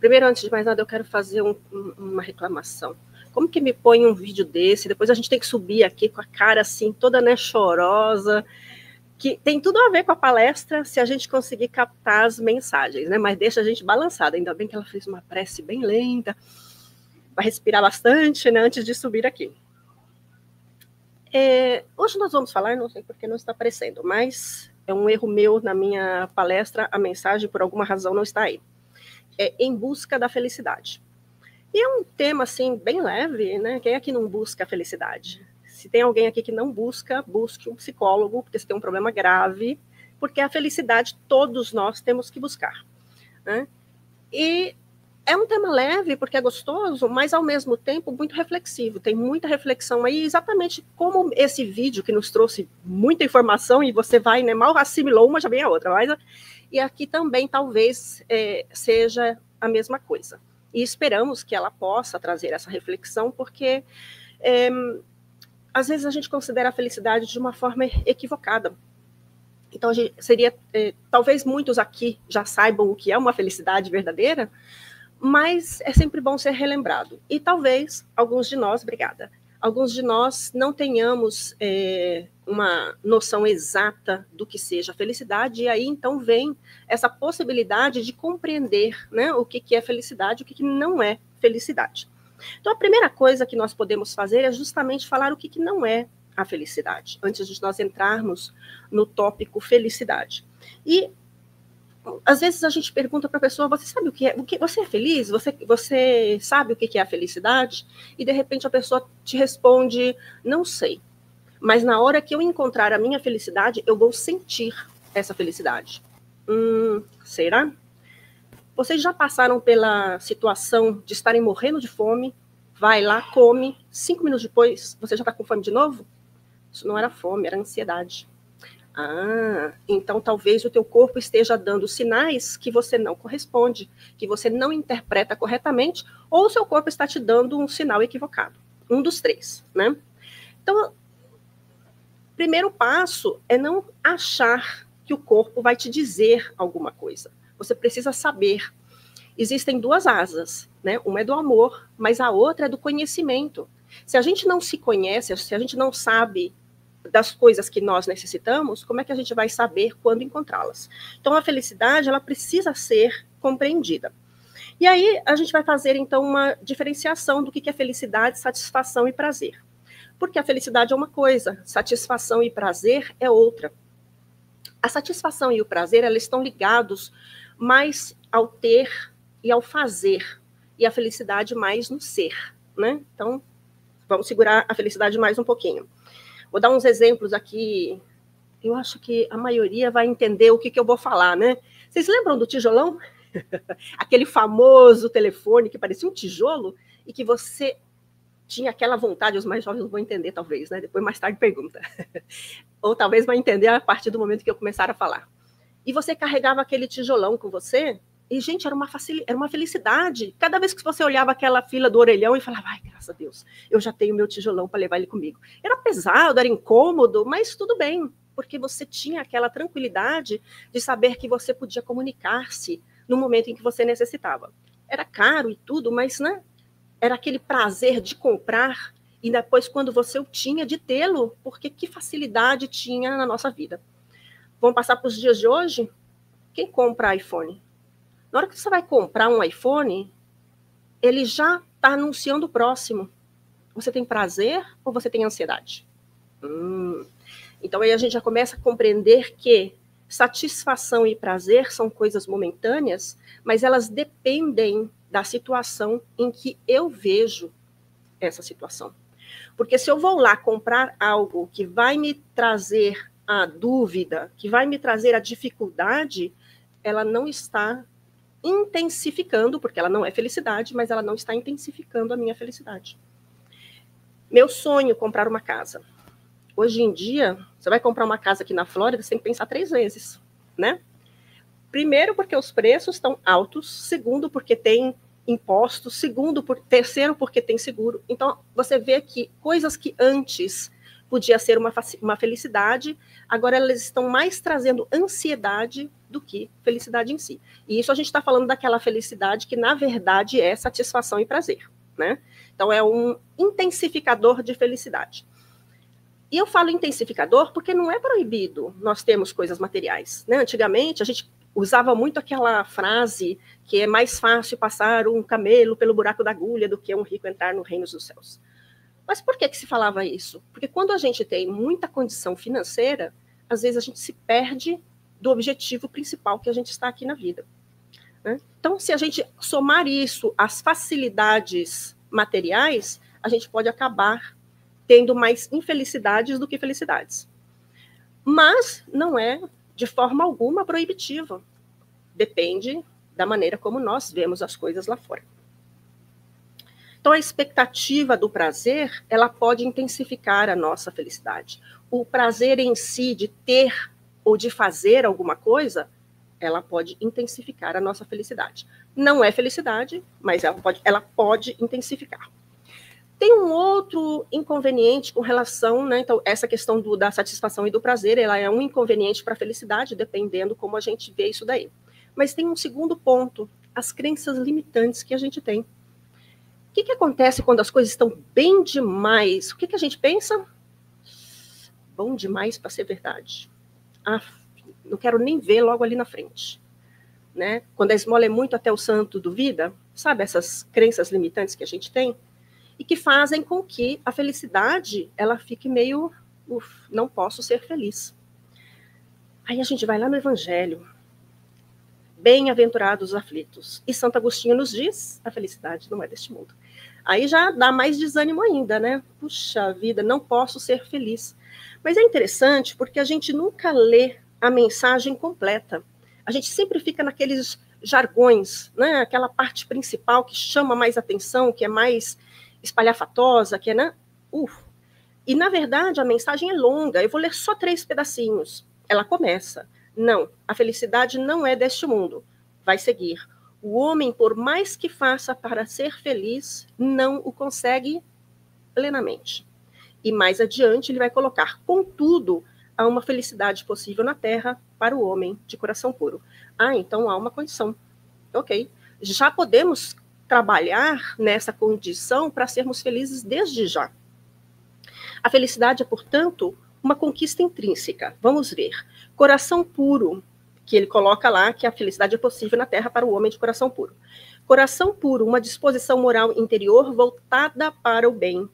Primeiro, antes de mais nada, eu quero fazer uma reclamação. Como que me põe um vídeo desse? Depois a gente tem que subir aqui com a cara assim, toda, né, chorosa, que tem tudo a ver com a palestra, se a gente conseguir captar as mensagens, né? Mas deixa a gente balançada. Ainda bem que ela fez uma prece bem lenta, vai respirar bastante, né, antes de subir aqui. Hoje nós vamos falar, não sei porque não está aparecendo, mas é um erro meu na minha palestra, a mensagem, por alguma razão, não está aí. É Em Busca da Felicidade. E é um tema, assim, bem leve, né? Quem é que não busca a felicidade? Se tem alguém aqui que não busca, busque um psicólogo, porque você tem um problema grave, porque a felicidade todos nós temos que buscar, né? E é um tema leve, porque é gostoso, mas, ao mesmo tempo, muito reflexivo. Tem muita reflexão aí, exatamente como esse vídeo que nos trouxe muita informação, e você vai, né, mal assimilou uma, já vem a outra. Mas, e aqui também, talvez, seja a mesma coisa. E esperamos que ela possa trazer essa reflexão, porque às vezes a gente considera a felicidade de uma forma equivocada. Então, seria, talvez muitos aqui já saibam o que é uma felicidade verdadeira, mas é sempre bom ser relembrado. E talvez alguns de nós, obrigada, alguns de nós não tenhamos uma noção exata do que seja felicidade, e aí então vem essa possibilidade de compreender, né, o que é felicidade e o que não é felicidade. Então, a primeira coisa que nós podemos fazer é justamente falar o que não é a felicidade, antes de nós entrarmos no tópico felicidade. E às vezes a gente pergunta para a pessoa, você sabe o que é? Você é feliz? Você sabe o que é a felicidade? E de repente a pessoa te responde, não sei. Mas na hora que eu encontrar a minha felicidade, eu vou sentir essa felicidade. Será? Vocês já passaram pela situação de estarem morrendo de fome, vai lá, come, 5 minutos depois, você já está com fome de novo? Isso não era fome, era ansiedade. Então talvez o teu corpo esteja dando sinais que você não corresponde, que você não interpreta corretamente, ou o seu corpo está te dando um sinal equivocado. Um dos três, né? Então, primeiro passo é não achar que o corpo vai te dizer alguma coisa. Você precisa saber. Existem duas asas, né? Uma é do amor, mas a outra é do conhecimento. Se a gente não se conhece, se a gente não sabe das coisas que nós necessitamos, como é que a gente vai saber quando encontrá-las? Então, a felicidade, ela precisa ser compreendida. E aí, a gente vai fazer, então, uma diferenciação do que é felicidade, satisfação e prazer. Porque a felicidade é uma coisa, satisfação e prazer é outra. A satisfação e o prazer, elas estão ligados mais ao ter e ao fazer, e a felicidade mais no ser, né? Então, vamos segurar a felicidade mais um pouquinho. Vou dar uns exemplos aqui, eu acho que a maioria vai entender o que eu vou falar, né? Vocês lembram do tijolão? Aquele famoso telefone que parecia um tijolo e que você tinha aquela vontade, os mais jovens não vão entender talvez, né? Depois mais tarde pergunta. Ou talvez vai entender a partir do momento que eu começar a falar. E você carregava aquele tijolão com você, e, gente, era uma felicidade. Cada vez que você olhava aquela fila do orelhão e falava, ai, graças a Deus, eu já tenho meu tijolão para levar ele comigo. Era pesado, era incômodo, mas tudo bem, porque você tinha aquela tranquilidade de saber que você podia comunicar-se no momento em que você necessitava. Era caro e tudo, mas, né, era aquele prazer de comprar e depois, quando você o tinha, de tê-lo, porque que facilidade tinha na nossa vida. Vamos passar para os dias de hoje? Quem compra iPhone? Na hora que você vai comprar um iPhone, ele já está anunciando o próximo. Você tem prazer ou você tem ansiedade? Então aí a gente já começa a compreender que satisfação e prazer são coisas momentâneas, mas elas dependem da situação em que eu vejo essa situação. Porque se eu vou lá comprar algo que vai me trazer a dúvida, que vai me trazer a dificuldade, ela não está intensificando, porque ela não é felicidade, mas ela não está intensificando a minha felicidade. Meu sonho, comprar uma casa. Hoje em dia, você vai comprar uma casa aqui na Flórida, você tem que pensar 3 vezes, né? Primeiro, porque os preços estão altos. Segundo, porque tem impostos. Terceiro, porque tem seguro. Então, você vê que coisas que antes podia ser uma felicidade, agora elas estão mais trazendo ansiedade do que felicidade em si. E isso a gente está falando daquela felicidade que, na verdade, é satisfação e prazer, né? Então, é um intensificador de felicidade. E eu falo intensificador porque não é proibido nós termos coisas materiais, né? Antigamente, a gente usava muito aquela frase que é mais fácil passar um camelo pelo buraco da agulha do que um rico entrar no reino dos céus. Mas por que se falava isso? Porque quando a gente tem muita condição financeira, às vezes a gente se perde do objetivo principal que a gente está aqui na vida, né? Então, se a gente somar isso às facilidades materiais, a gente pode acabar tendo mais infelicidades do que felicidades. Mas não é de forma alguma proibitiva. Depende da maneira como nós vemos as coisas lá fora. Então, a expectativa do prazer, ela pode intensificar a nossa felicidade. O prazer em si de ter ou de fazer alguma coisa, ela pode intensificar a nossa felicidade. Não é felicidade, mas ela pode intensificar. Tem um outro inconveniente com relação, né? Então, essa questão da satisfação e do prazer, ela é um inconveniente para a felicidade, dependendo como a gente vê isso daí. Mas tem um segundo ponto, as crenças limitantes que a gente tem. O que acontece quando as coisas estão bem demais? O que a gente pensa? Bom demais para ser verdade. Ah, não quero nem ver logo ali na frente, né? Quando a esmola é muito, até o santo duvida, sabe essas crenças limitantes que a gente tem? E que fazem com que a felicidade, ela fique meio, não posso ser feliz. Aí a gente vai lá no Evangelho, bem-aventurados os aflitos. E Santo Agostinho nos diz, a felicidade não é deste mundo. Aí já dá mais desânimo ainda, né? Puxa vida, não posso ser feliz. Mas é interessante porque a gente nunca lê a mensagem completa. A gente sempre fica naqueles jargões, né? Aquela parte principal que chama mais atenção, que é mais espalhafatosa, que é, né? E, na verdade, a mensagem é longa. Eu vou ler só 3 pedacinhos. Ela começa. Não, a felicidade não é deste mundo. Vai seguir. O homem, por mais que faça para ser feliz, não o consegue plenamente. E mais adiante ele vai colocar, contudo, há uma felicidade possível na terra para o homem de coração puro. Ah, então há uma condição. Ok. Já podemos trabalhar nessa condição para sermos felizes desde já. A felicidade é, portanto, uma conquista intrínseca. Vamos ver. Coração puro, que ele coloca lá que a felicidade é possível na terra para o homem de coração puro. Coração puro, uma disposição moral interior voltada para o bem.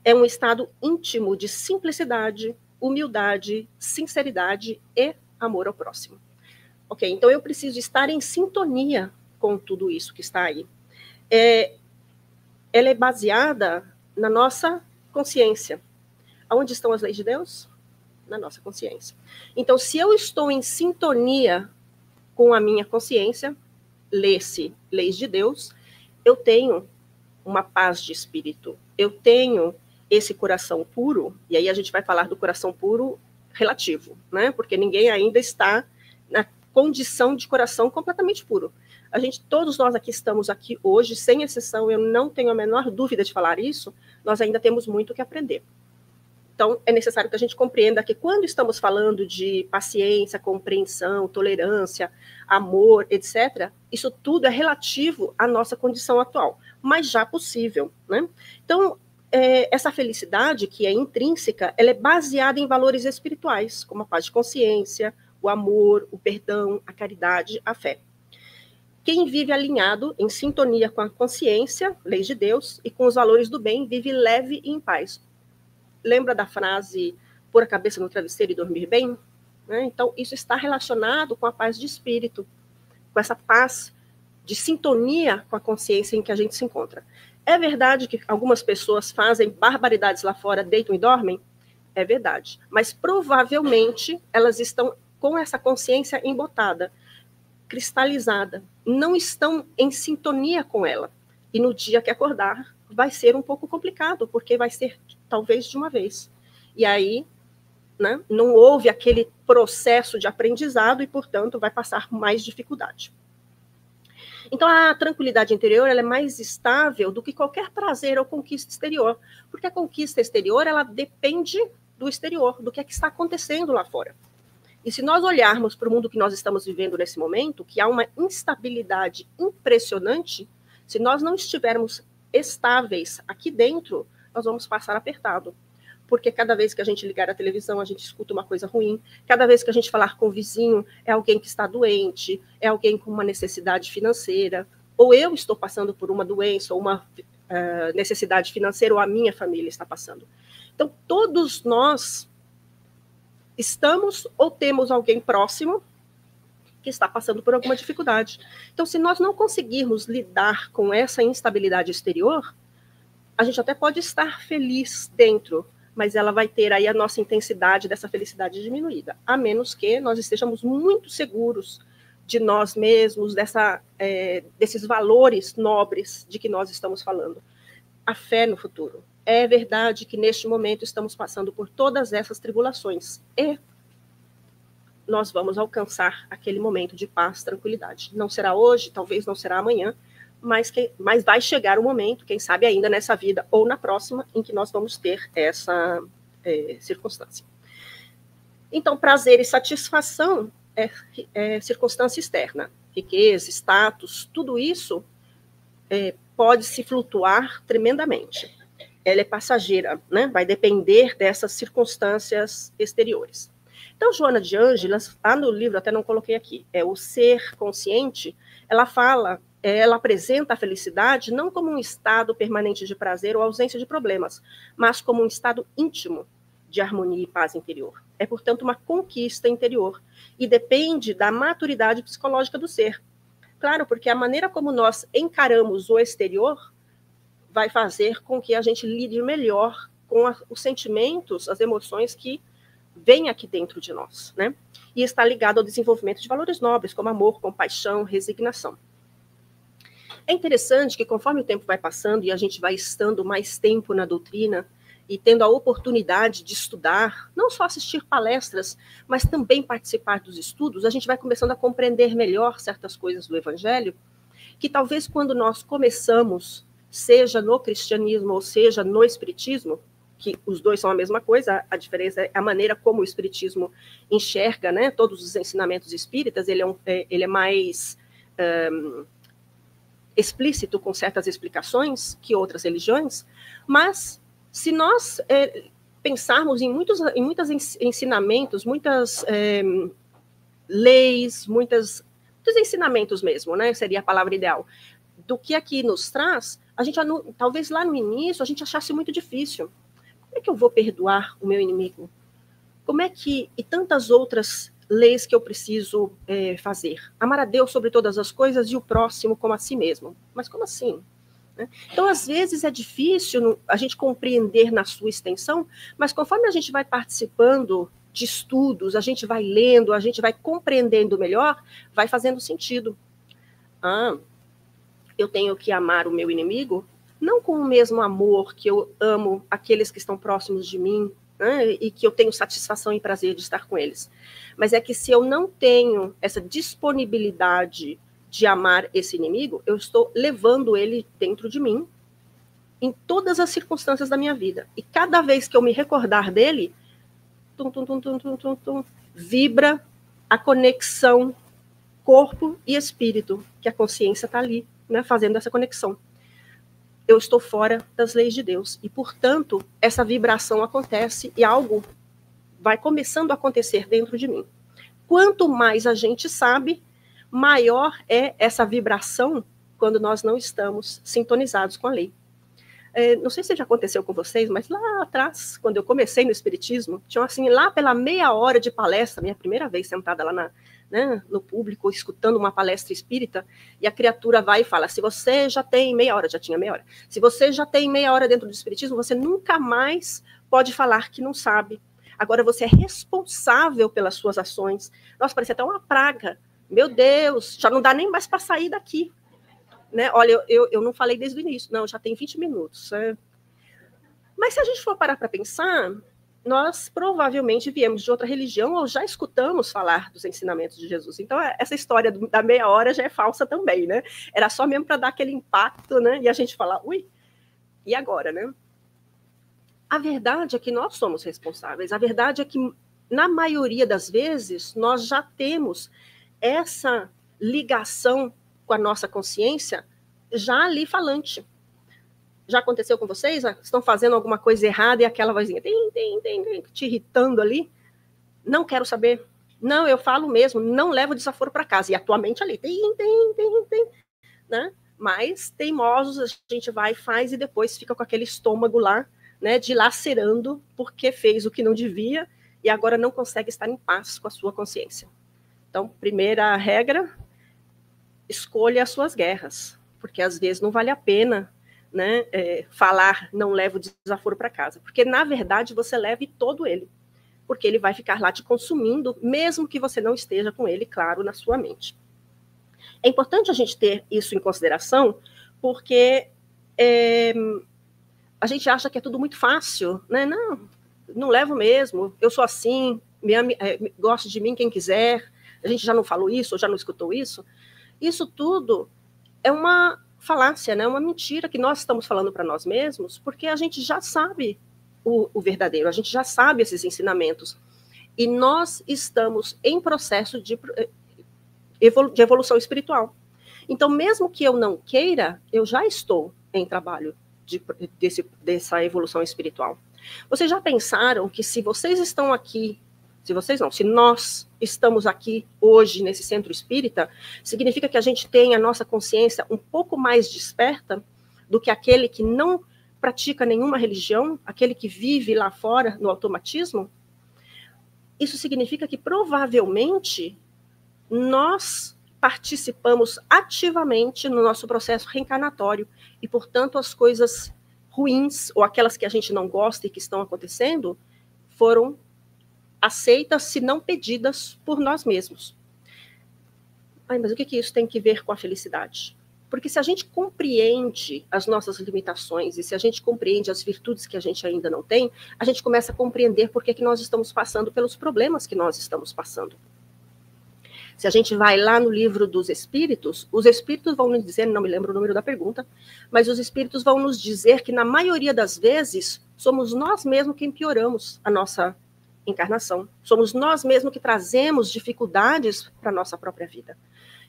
É um estado íntimo de simplicidade, humildade, sinceridade e amor ao próximo. Ok, então eu preciso estar em sintonia com tudo isso que está aí. Ela é baseada na nossa consciência. Aonde estão as leis de Deus? Na nossa consciência. Então, se eu estou em sintonia com a minha consciência, lê-se leis de Deus, eu tenho uma paz de espírito, eu tenho esse coração puro, e aí a gente vai falar do coração puro relativo, né? Porque ninguém ainda está na condição de coração completamente puro. Todos nós aqui estamos aqui hoje, sem exceção, eu não tenho a menor dúvida de falar isso, nós ainda temos muito que aprender. Então, é necessário que a gente compreenda que quando estamos falando de paciência, compreensão, tolerância, amor, etc., isso tudo é relativo à nossa condição atual, mas já possível, né? Então, essa felicidade, que é intrínseca, ela é baseada em valores espirituais, como a paz de consciência, o amor, o perdão, a caridade, a fé. Quem vive alinhado, em sintonia com a consciência, leis de Deus, e com os valores do bem, vive leve e em paz. Lembra da frase, pôr a cabeça no travesseiro e dormir bem? Né? Então, isso está relacionado com a paz de espírito, com essa paz de sintonia com a consciência em que a gente se encontra. É verdade que algumas pessoas fazem barbaridades lá fora, deitam e dormem? É verdade. Mas, provavelmente, elas estão com essa consciência embotada, cristalizada, não estão em sintonia com ela. E no dia que acordar, vai ser um pouco complicado, porque vai ser talvez de uma vez. E aí, né, não houve aquele processo de aprendizado e, portanto, vai passar mais dificuldade. Então, a tranquilidade interior ela é mais estável do que qualquer prazer ou conquista exterior, porque a conquista exterior ela depende do exterior, do que é que está acontecendo lá fora. E se nós olharmos para o mundo que nós estamos vivendo nesse momento, que há uma instabilidade impressionante, se nós não estivermos estáveis aqui dentro, nós vamos passar apertado. Porque cada vez que a gente ligar a televisão, a gente escuta uma coisa ruim. Cada vez que a gente falar com o vizinho, é alguém que está doente, é alguém com uma necessidade financeira, ou eu estou passando por uma doença, ou uma necessidade financeira, ou a minha família está passando. Então, todos nós estamos ou temos alguém próximo que está passando por alguma dificuldade. Então, se nós não conseguirmos lidar com essa instabilidade exterior, a gente até pode estar feliz dentro, mas ela vai ter aí a nossa intensidade dessa felicidade diminuída, a menos que nós estejamos muito seguros de nós mesmos, desses valores nobres de que nós estamos falando. A fé no futuro. É verdade que neste momento estamos passando por todas essas tribulações e nós vamos alcançar aquele momento de paz, tranquilidade. Não será hoje, talvez não será amanhã, mas vai chegar o momento, quem sabe ainda nessa vida ou na próxima, em que nós vamos ter essa circunstância. Então, prazer e satisfação é circunstância externa. Riqueza, status, tudo isso pode se flutuar tremendamente. Ela é passageira, né? Vai depender dessas circunstâncias exteriores. Então, Joana de Ângeles, lá no livro, até não coloquei aqui, o Ser Consciente, ela apresenta a felicidade não como um estado permanente de prazer ou ausência de problemas, mas como um estado íntimo de harmonia e paz interior. É, portanto, uma conquista interior e depende da maturidade psicológica do ser. Claro, porque a maneira como nós encaramos o exterior vai fazer com que a gente lide melhor com os sentimentos, as emoções que vêm aqui dentro de nós, né? E está ligado ao desenvolvimento de valores nobres, como amor, compaixão, resignação. É interessante que, conforme o tempo vai passando e a gente vai estando mais tempo na doutrina e tendo a oportunidade de estudar, não só assistir palestras, mas também participar dos estudos, a gente vai começando a compreender melhor certas coisas do Evangelho, que talvez quando nós começamos, seja no cristianismo ou seja no espiritismo, que os dois são a mesma coisa, a diferença é a maneira como o espiritismo enxerga, né, todos os ensinamentos espíritas, ele é mais explícito com certas explicações que outras religiões, mas se nós pensarmos em muitos ensinamentos, muitas leis, muitos ensinamentos mesmo, né, seria a palavra ideal, do que aqui nos traz, a gente talvez lá no início a gente achasse muito difícil. Como é que eu vou perdoar o meu inimigo? Como é que... E tantas outras leis que eu preciso fazer. Amar a Deus sobre todas as coisas e o próximo como a si mesmo. Mas como assim? Então, às vezes, é difícil a gente compreender na sua extensão, mas conforme a gente vai participando de estudos, a gente vai lendo, a gente vai compreendendo melhor, vai fazendo sentido. Eu tenho que amar o meu inimigo, não com o mesmo amor que eu amo aqueles que estão próximos de mim, né, e que eu tenho satisfação e prazer de estar com eles. Mas é que se eu não tenho essa disponibilidade de amar esse inimigo, eu estou levando ele dentro de mim em todas as circunstâncias da minha vida. E cada vez que eu me recordar dele, vibra a conexão corpo e espírito, que a consciência está ali, né, fazendo essa conexão. Eu estou fora das leis de Deus. E, portanto, essa vibração acontece e algo vai começando a acontecer dentro de mim. Quanto mais a gente sabe, maior é essa vibração quando nós não estamos sintonizados com a lei. Não sei se já aconteceu com vocês, mas lá atrás, quando eu comecei no Espiritismo, tinha assim, lá pela meia hora de palestra, minha primeira vez sentada lá no público, escutando uma palestra espírita, e a criatura vai e fala, se você já tem meia hora, já tinha meia hora, se você já tem meia hora dentro do Espiritismo, você nunca mais pode falar que não sabe. Agora você é responsável pelas suas ações. Nossa, parecia até uma praga. Meu Deus, já não dá nem mais para sair daqui. Né? Olha, eu não falei desde o início, não, já tem 20 minutos. Mas se a gente for parar para pensar, nós provavelmente viemos de outra religião ou já escutamos falar dos ensinamentos de Jesus. Então, essa história da meia hora já é falsa também, né? Era só mesmo para dar aquele impacto, né? E a gente falar, ui, e agora, né? A verdade é que nós somos responsáveis. A verdade é que na maioria das vezes, nós já temos essa ligação com a nossa consciência já ali falante. Já aconteceu com vocês? Estão fazendo alguma coisa errada e aquela vozinha te irritando ali? Não quero saber. Não, eu falo mesmo, não levo desaforo para casa. E a tua mente ali, né? Mas teimosos, a gente vai e faz e depois fica com aquele estômago lá, né, dilacerando porque fez o que não devia e agora não consegue estar em paz com a sua consciência. Então, primeira regra, escolha as suas guerras, porque às vezes não vale a pena, né, falar não levo desaforo para casa, porque na verdade você leve todo ele, porque ele vai ficar lá te consumindo, mesmo que você não esteja com ele, claro, na sua mente. É importante a gente ter isso em consideração, porque a gente acha que é tudo muito fácil, né? Não levo mesmo, eu sou assim, goste de mim quem quiser, a gente já não falou isso, ou já não escutou isso. Isso tudo é uma falácia, né? Uma mentira que nós estamos falando para nós mesmos, porque a gente já sabe o verdadeiro, a gente já sabe esses ensinamentos. E nós estamos em processo de evolução espiritual. Então, mesmo que eu não queira, eu já estou em trabalho dessa evolução espiritual. Vocês já pensaram que se vocês estão aqui, se nós estamos aqui hoje nesse centro espírita, significa que a gente tem a nossa consciência um pouco mais desperta do que aquele que não pratica nenhuma religião, aquele que vive lá fora no automatismo? Isso significa que provavelmente nós participamos ativamente no nosso processo reencarnatório e, portanto, as coisas ruins ou aquelas que a gente não gosta e que estão acontecendo foram aceitas, se não pedidas, por nós mesmos. Mas o que isso tem que ver com a felicidade? Porque se a gente compreende as nossas limitações e se a gente compreende as virtudes que a gente ainda não tem, a gente começa a compreender por que nós estamos passando pelos problemas que nós estamos passando. Se a gente vai lá no livro dos Espíritos, os Espíritos vão nos dizer, não me lembro o número da pergunta, mas os Espíritos vão nos dizer que, na maioria das vezes, somos nós mesmos quem pioramos a nossa encarnação. Somos nós mesmos que trazemos dificuldades para a nossa própria vida.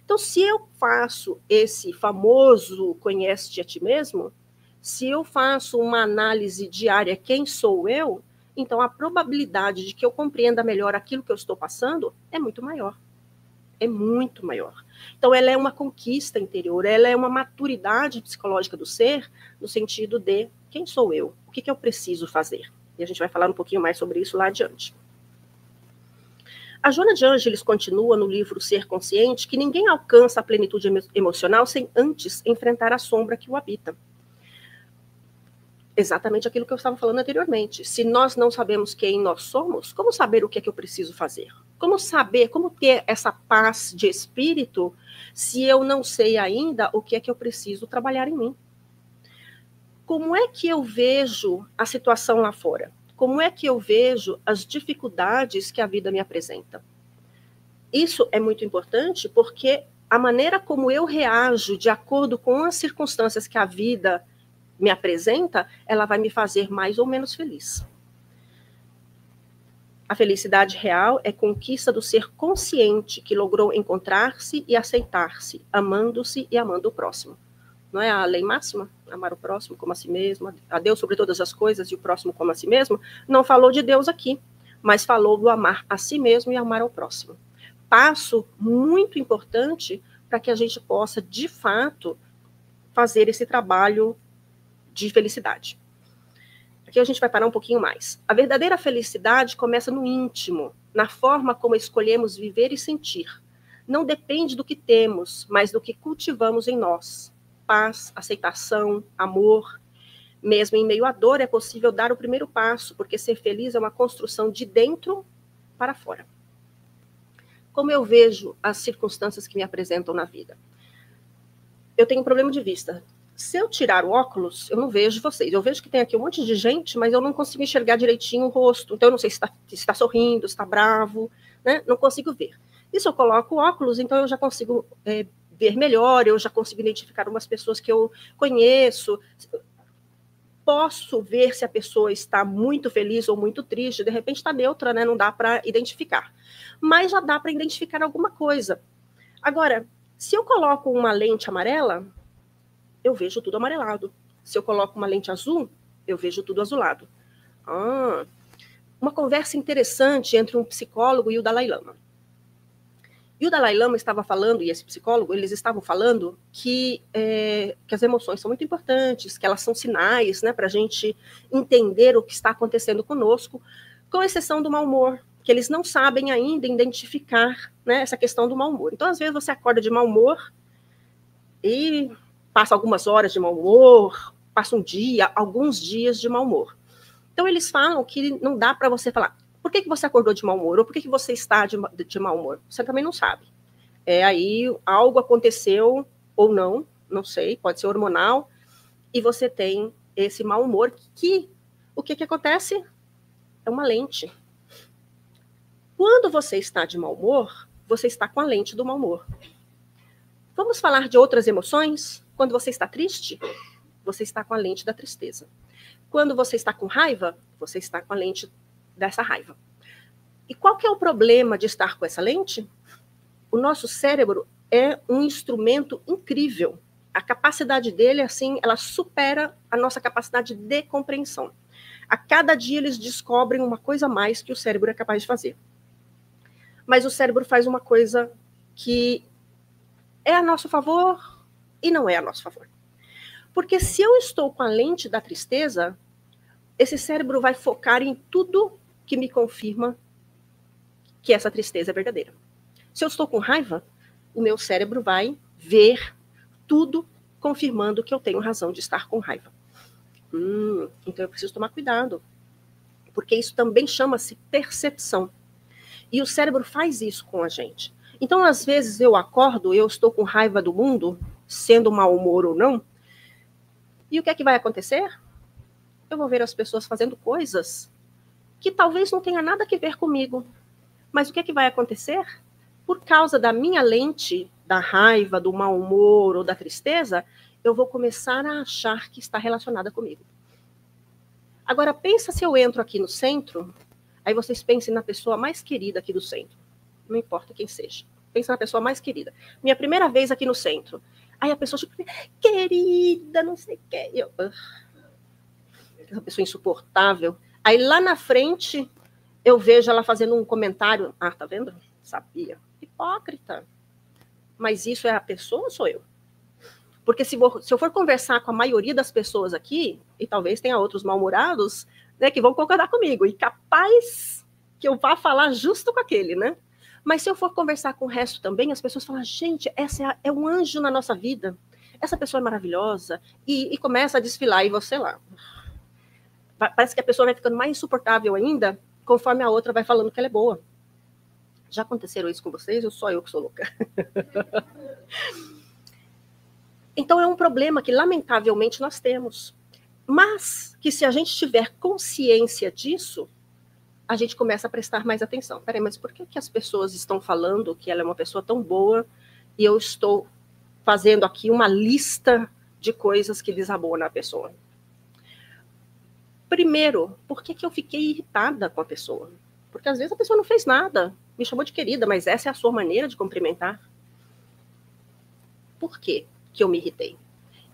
Então, se eu faço esse famoso conhece-te a ti mesmo, se eu faço uma análise diária, quem sou eu, então a probabilidade de que eu compreenda melhor aquilo que eu estou passando é muito maior. É muito maior. Então, ela é uma conquista interior, ela é uma maturidade psicológica do ser, no sentido de quem sou eu, o que eu preciso fazer. E a gente vai falar um pouquinho mais sobre isso lá adiante. A Joana de Ângeles continua no livro Ser Consciente que ninguém alcança a plenitude emocional sem antes enfrentar a sombra que o habita. Exatamente aquilo que eu estava falando anteriormente. Se nós não sabemos quem nós somos, como saber o que é que eu preciso fazer? Como saber, como ter essa paz de espírito se eu não sei ainda o que é que eu preciso trabalhar em mim? Como é que eu vejo a situação lá fora? Como é que eu vejo as dificuldades que a vida me apresenta? Isso é muito importante porque a maneira como eu reajo de acordo com as circunstâncias que a vida me apresenta, ela vai me fazer mais ou menos feliz. A felicidade real é conquista do ser consciente que logrou encontrar-se e aceitar-se, amando-se e amando o próximo. Não é a lei máxima? Amar o próximo como a si mesmo, a Deus sobre todas as coisas e o próximo como a si mesmo? Não falou de Deus aqui, mas falou do amar a si mesmo e amar ao próximo. Passo muito importante para que a gente possa, de fato, fazer esse trabalho de felicidade. Aqui a gente vai parar um pouquinho mais. A verdadeira felicidade começa no íntimo, na forma como escolhemos viver e sentir. Não depende do que temos, mas do que cultivamos em nós. Paz, aceitação, amor. Mesmo em meio à dor é possível dar o primeiro passo, porque ser feliz é uma construção de dentro para fora. Como eu vejo as circunstâncias que me apresentam na vida? Eu tenho um problema de vista. Se eu tirar o óculos, eu não vejo vocês. Eu vejo que tem aqui um monte de gente, mas eu não consigo enxergar direitinho o rosto. Então, eu não sei se está sorrindo, se está bravo, né? Não consigo ver. E se eu coloco o óculos, então eu já consigo ver melhor, eu já consigo identificar umas pessoas que eu conheço. posso ver se a pessoa está muito feliz ou muito triste, de repente está neutra, né? Não dá para identificar. Mas já dá para identificar alguma coisa. Agora, se eu coloco uma lente amarela, eu vejo tudo amarelado. Se eu coloco uma lente azul, eu vejo tudo azulado. Uma conversa interessante entre um psicólogo e o Dalai Lama. E o Dalai Lama estava falando, e esse psicólogo, eles estavam falando que as emoções são muito importantes, que elas são sinais, né, para a gente entender o que está acontecendo conosco, com exceção do mau humor, que eles não sabem ainda identificar, né, essa questão do mau humor. Então, às vezes, você acorda de mau humor e passa algumas horas de mau humor, passa um dia, alguns dias de mau humor. Então, eles falam que não dá para você falar, por que você acordou de mau humor? Ou por que você está de mau humor? Você também não sabe. Aí algo aconteceu, ou não, não sei, pode ser hormonal, e você tem esse mau humor, que o que acontece? É uma lente. Quando você está de mau humor, você está com a lente do mau humor. Vamos falar de outras emoções? Quando você está triste, você está com a lente da tristeza. Quando você está com raiva, você está com a lente dessa raiva. E qual que é o problema de estar com essa lente? O nosso cérebro é um instrumento incrível. A capacidade dele, assim, ela supera a nossa capacidade de compreensão. A cada dia eles descobrem uma coisa a mais que o cérebro é capaz de fazer. Mas o cérebro faz uma coisa que é a nosso favor e não é a nosso favor. Porque se eu estou com a lente da tristeza, esse cérebro vai focar em tudo que me confirma que essa tristeza é verdadeira. Se eu estou com raiva, o meu cérebro vai ver tudo confirmando que eu tenho razão de estar com raiva. Então eu preciso tomar cuidado, porque isso também chama-se percepção. E o cérebro faz isso com a gente. Então, às vezes, eu acordo, eu estou com raiva do mundo, sendo mau humor ou não, e o que é que vai acontecer? Eu vou ver as pessoas fazendo coisas que talvez não tenha nada a ver comigo. Mas o que é que vai acontecer? Por causa da minha lente, da raiva, do mau humor ou da tristeza, eu vou começar a achar que está relacionada comigo. Agora, pensa se eu entro aqui no centro, aí vocês pensem na pessoa mais querida aqui do centro. Não importa quem seja. Pensa na pessoa mais querida. Minha primeira vez aqui no centro. Aí a pessoa, tipo, querida, não sei o quê. Essa pessoa insuportável. Aí lá na frente, eu vejo ela fazendo um comentário. Tá vendo? Sabia. Hipócrita. Mas isso é a pessoa ou sou eu? Porque se eu for conversar com a maioria das pessoas aqui, e talvez tenha outros mal-humorados, né, que vão concordar comigo, e capaz que eu vá falar justo com aquele, né? Mas se eu for conversar com o resto também, as pessoas falam, gente, essa é um anjo na nossa vida, essa pessoa é maravilhosa, e começa a desfilar, e você lá. Parece que a pessoa vai ficando mais insuportável ainda, conforme a outra vai falando que ela é boa. Já aconteceram isso com vocês, ou só eu que sou louca? Então é um problema que, lamentavelmente, nós temos. Mas que se a gente tiver consciência disso, a gente começa a prestar mais atenção. Peraí, mas por que as pessoas estão falando que ela é uma pessoa tão boa e eu estou fazendo aqui uma lista de coisas que desabonam a pessoa? Primeiro, por que eu fiquei irritada com a pessoa? Porque às vezes a pessoa não fez nada, me chamou de querida, mas essa é a sua maneira de cumprimentar? Por quê que eu me irritei?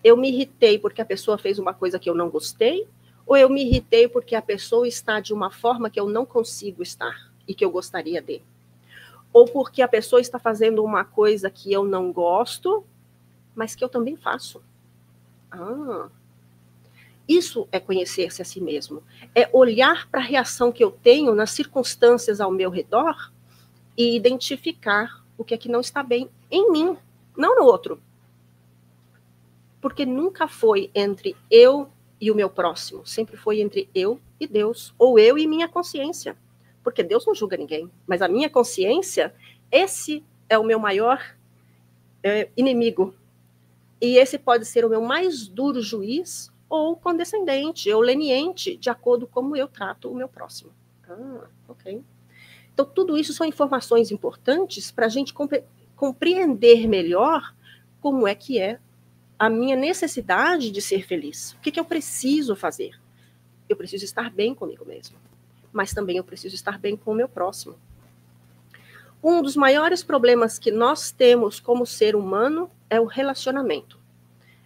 Eu me irritei porque a pessoa fez uma coisa que eu não gostei? Ou eu me irritei porque a pessoa está de uma forma que eu não consigo estar e que eu gostaria de? Ou porque a pessoa está fazendo uma coisa que eu não gosto, mas que eu também faço? Isso é conhecer-se a si mesmo. É olhar para a reação que eu tenho nas circunstâncias ao meu redor e identificar o que é que não está bem em mim, não no outro. Porque nunca foi entre eu e o meu próximo, sempre foi entre eu e Deus, ou eu e minha consciência. Porque Deus não julga ninguém, mas a minha consciência, esse é o meu maior inimigo. E esse pode ser o meu mais duro juiz, ou condescendente, ou leniente, de acordo com como eu trato o meu próximo. Ok. Então, tudo isso são informações importantes para a gente compreender melhor como é que é a minha necessidade de ser feliz. O que eu preciso fazer? Eu preciso estar bem comigo mesmo, mas também eu preciso estar bem com o meu próximo. Um dos maiores problemas que nós temos como ser humano é o relacionamento.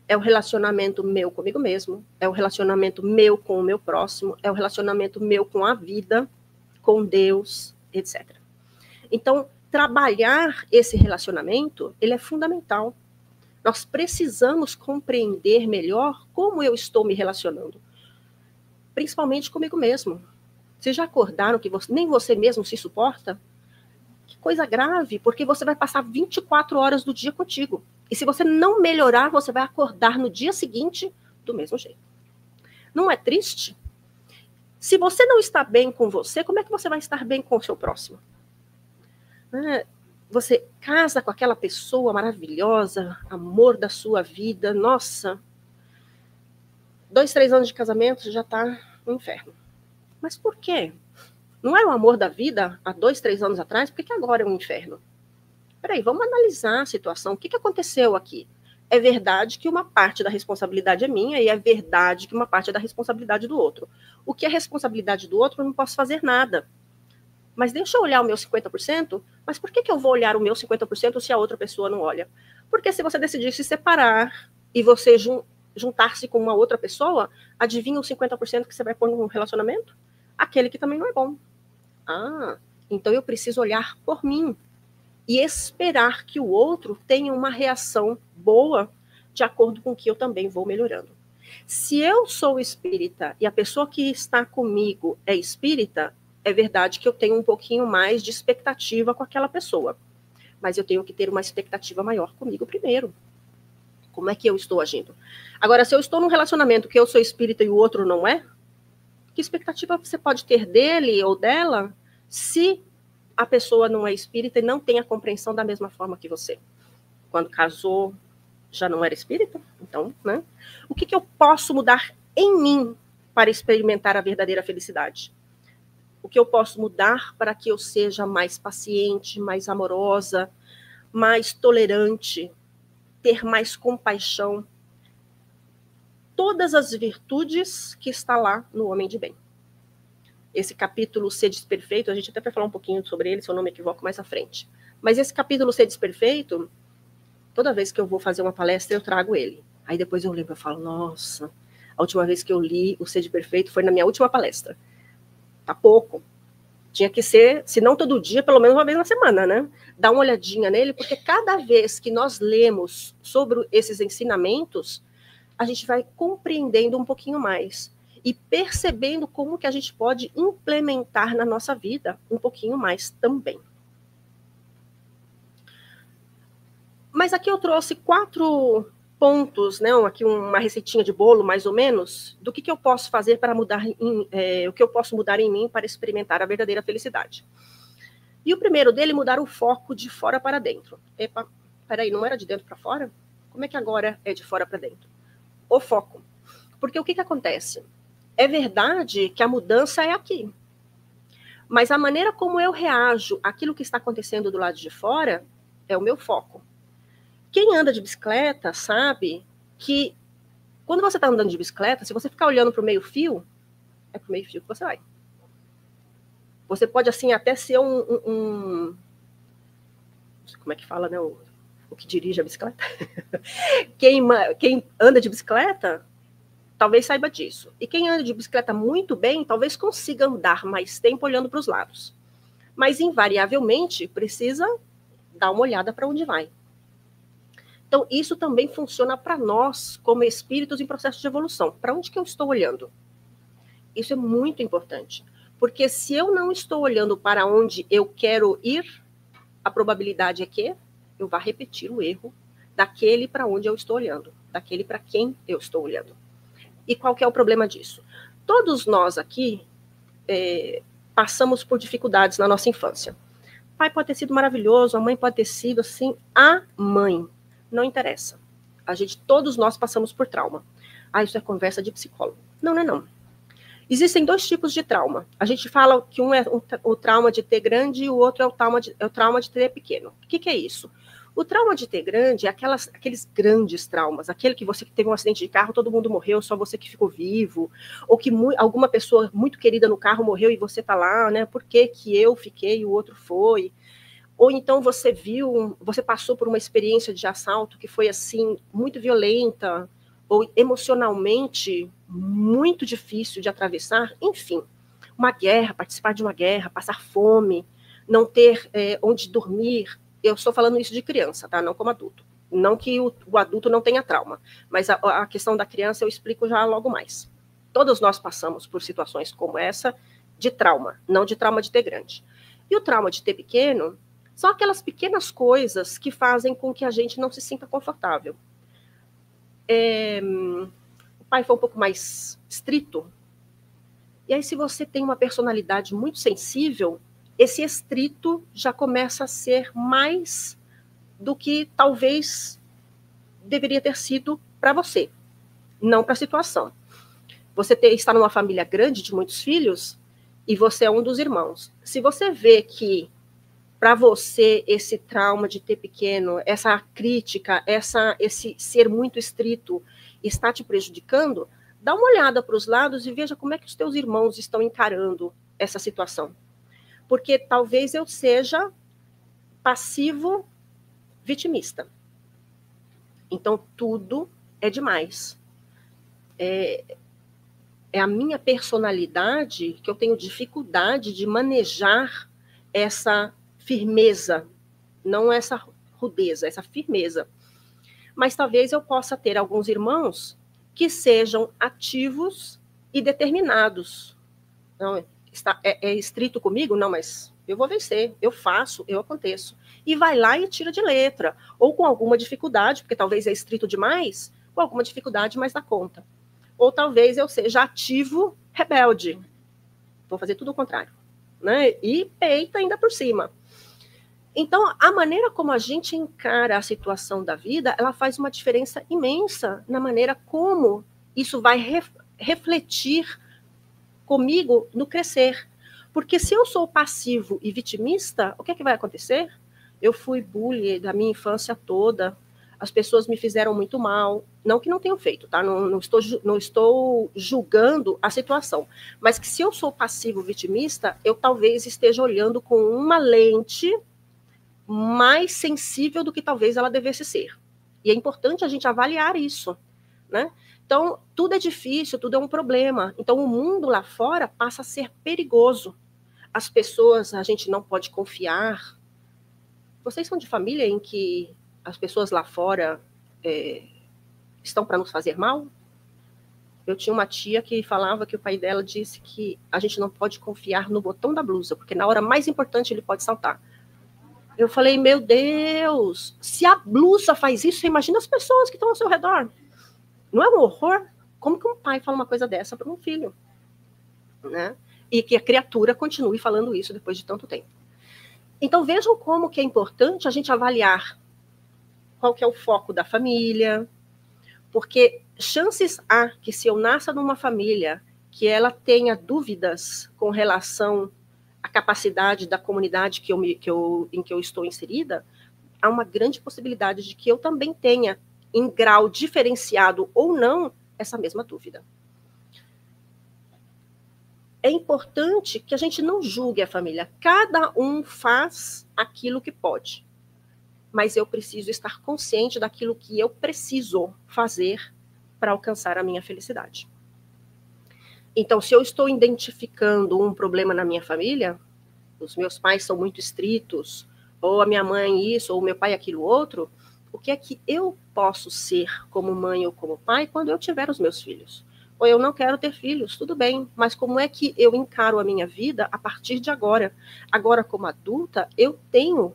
É o relacionamento meu comigo mesmo, é o relacionamento meu com o meu próximo, é o relacionamento meu com a vida, com Deus, etc. Então, trabalhar esse relacionamento, ele é fundamental. Nós precisamos compreender melhor como eu estou me relacionando, principalmente comigo mesmo. Vocês já acordaram que nem você mesmo se suporta? Que coisa grave, porque você vai passar 24 horas do dia contigo. E se você não melhorar, você vai acordar no dia seguinte do mesmo jeito. Não é triste? Se você não está bem com você, como é que você vai estar bem com o seu próximo? Você casa com aquela pessoa maravilhosa, amor da sua vida, nossa, 2, 3 anos de casamento já está no inferno. Mas por quê? Não era o amor da vida há 2, 3 anos atrás? Por que agora é um inferno? Peraí, vamos analisar a situação. O que aconteceu aqui? É verdade que uma parte da responsabilidade é minha e é verdade que uma parte é da responsabilidade do outro. O que é responsabilidade do outro, eu não posso fazer nada. Mas deixa eu olhar o meu 50%, mas por que eu vou olhar o meu 50% se a outra pessoa não olha? Porque se você decidir se separar e você juntar-se com uma outra pessoa, adivinha o 50% que você vai pôr num relacionamento? Aquele que também não é bom. Então eu preciso olhar por mim e esperar que o outro tenha uma reação boa de acordo com que eu também vou melhorando. Se eu sou espírita e a pessoa que está comigo é espírita, é verdade que eu tenho um pouquinho mais de expectativa com aquela pessoa. Mas eu tenho que ter uma expectativa maior comigo primeiro. Como é que eu estou agindo? Agora, se eu estou num relacionamento que eu sou espírita e o outro não é, que expectativa você pode ter dele ou dela se a pessoa não é espírita e não tem a compreensão da mesma forma que você? Quando casou, já não era espírita? Então, né? O que eu posso mudar em mim para experimentar a verdadeira felicidade? O que eu posso mudar para que eu seja mais paciente, mais amorosa, mais tolerante, ter mais compaixão? Todas as virtudes que está lá no homem de bem. Esse capítulo Ser Desperfeito, a gente até vai falar um pouquinho sobre ele, se eu não me equivoco, mais à frente. Mas esse capítulo Ser Desperfeito, toda vez que eu vou fazer uma palestra, eu trago ele. Aí depois eu lembro, eu falo, nossa, a última vez que eu li o Ser Desperfeito foi na minha última palestra. Tá pouco. Tinha que ser, se não todo dia, pelo menos uma vez na semana, né? Dá uma olhadinha nele, porque cada vez que nós lemos sobre esses ensinamentos, a gente vai compreendendo um pouquinho mais e percebendo como que a gente pode implementar na nossa vida um pouquinho mais também. Mas aqui eu trouxe 4 pontos, né? Aqui uma receitinha de bolo, mais ou menos, do que eu posso fazer para mudar, o que eu posso mudar em mim para experimentar a verdadeira felicidade. E o primeiro dele, mudar o foco de fora para dentro. Epa, peraí, não era de dentro para fora? Como é que agora é de fora para dentro? O foco. Porque o que acontece? É verdade que a mudança é aqui. Mas a maneira como eu reajo àquilo que está acontecendo do lado de fora é o meu foco. Quem anda de bicicleta sabe que quando você está andando de bicicleta, se você ficar olhando para o meio-fio, é para o meio-fio que você vai. Você pode, assim, até ser como é que fala, né? O que dirige a bicicleta. Quem anda de bicicleta talvez saiba disso. E quem anda de bicicleta muito bem, talvez consiga andar mais tempo olhando para os lados. Mas, invariavelmente, precisa dar uma olhada para onde vai. Então, isso também funciona para nós, como espíritos em processo de evolução. Para onde que eu estou olhando? Isso é muito importante. Porque se eu não estou olhando para onde eu quero ir, a probabilidade é que eu vá repetir o erro daquele para onde eu estou olhando, daquele para quem eu estou olhando. E qual que é o problema disso? Todos nós aqui passamos por dificuldades na nossa infância. O pai pode ter sido maravilhoso, a mãe pode ter sido, assim, a mãe. Não interessa. Todos nós passamos por trauma. Isso é conversa de psicólogo. Não é não. Existem 2 tipos de trauma. A gente fala que um é o trauma de ter grande e o outro é o trauma de ter pequeno. O que é isso? O trauma de ter grande é aqueles grandes traumas, aquele que você teve um acidente de carro, todo mundo morreu, só você que ficou vivo, ou que alguma pessoa muito querida no carro morreu e você está lá, né? Por que que eu fiquei e o outro foi? Ou então você passou por uma experiência de assalto que foi assim muito violenta, ou emocionalmente muito difícil de atravessar, enfim, uma guerra, participar de uma guerra, passar fome, não ter onde dormir. Eu estou falando isso de criança, tá? Não como adulto. Não que o adulto não tenha trauma, mas a questão da criança eu explico já logo mais. Todos nós passamos por situações como essa de trauma, não de trauma de ter grande. E o trauma de ter pequeno são aquelas pequenas coisas que fazem com que a gente não se sinta confortável. O pai foi um pouco mais estrito, e aí se você tem uma personalidade muito sensível, esse estrito já começa a ser mais do que talvez deveria ter sido para você, não para a situação. Você está numa família grande de muitos filhos e você é um dos irmãos. Se você vê que para você esse trauma de ter pequeno, essa crítica, esse ser muito estrito está te prejudicando, dá uma olhada para os lados e veja como é que os teus irmãos estão encarando essa situação. Porque talvez eu seja passivo vitimista. Então, tudo é demais. É a minha personalidade que eu tenho dificuldade de manejar essa firmeza, não essa rudeza, essa firmeza. Mas talvez eu possa ter alguns irmãos que sejam ativos e determinados. Não, é estrito comigo? Não, mas eu vou vencer, eu faço, eu aconteço. E vai lá e tira de letra. Ou com alguma dificuldade, porque talvez é estrito demais, com alguma dificuldade, mas dá conta. Ou talvez eu seja ativo, rebelde. Vou fazer tudo o contrário. Né? E peita ainda por cima. Então, a maneira como a gente encara a situação da vida, ela faz uma diferença imensa na maneira como isso vai refletir comigo no crescer. Porque se eu sou passivo e vitimista, o que é que vai acontecer? Eu fui bully da minha infância toda, as pessoas me fizeram muito mal, não que não tenham feito, tá? Não estou julgando a situação, mas que se eu sou passivo vitimista, eu talvez esteja olhando com uma lente mais sensível do que talvez ela devesse ser. E é importante a gente avaliar isso, né? Então, tudo é difícil, tudo é um problema. Então, o mundo lá fora passa a ser perigoso. As pessoas, a gente não pode confiar. Vocês são de família em que as pessoas lá fora estão para nos fazer mal? Eu tinha uma tia que falava que o pai dela disse que a gente não pode confiar no botão da blusa, porque na hora mais importante ele pode saltar. Eu falei, meu Deus, se a blusa faz isso, você imagina as pessoas que estão ao seu redor. Não é um horror? Como que um pai fala uma coisa dessa para um filho? Né? E que a criatura continue falando isso depois de tanto tempo. Então vejam como que é importante a gente avaliar qual que é o foco da família, porque chances há que se eu nasça numa família que ela tenha dúvidas com relação à capacidade da comunidade em que eu estou inserida, há uma grande possibilidade de que eu também tenha, em grau diferenciado ou não, essa mesma dúvida. É importante que a gente não julgue a família. Cada um faz aquilo que pode. Mas eu preciso estar consciente daquilo que eu preciso fazer para alcançar a minha felicidade. Então, se eu estou identificando um problema na minha família, os meus pais são muito estritos, ou a minha mãe isso, ou o meu pai aquilo outro, o que é que eu posso ser como mãe ou como pai quando eu tiver os meus filhos? Ou eu não quero ter filhos, tudo bem, mas como é que eu encaro a minha vida a partir de agora? Agora, como adulta, eu tenho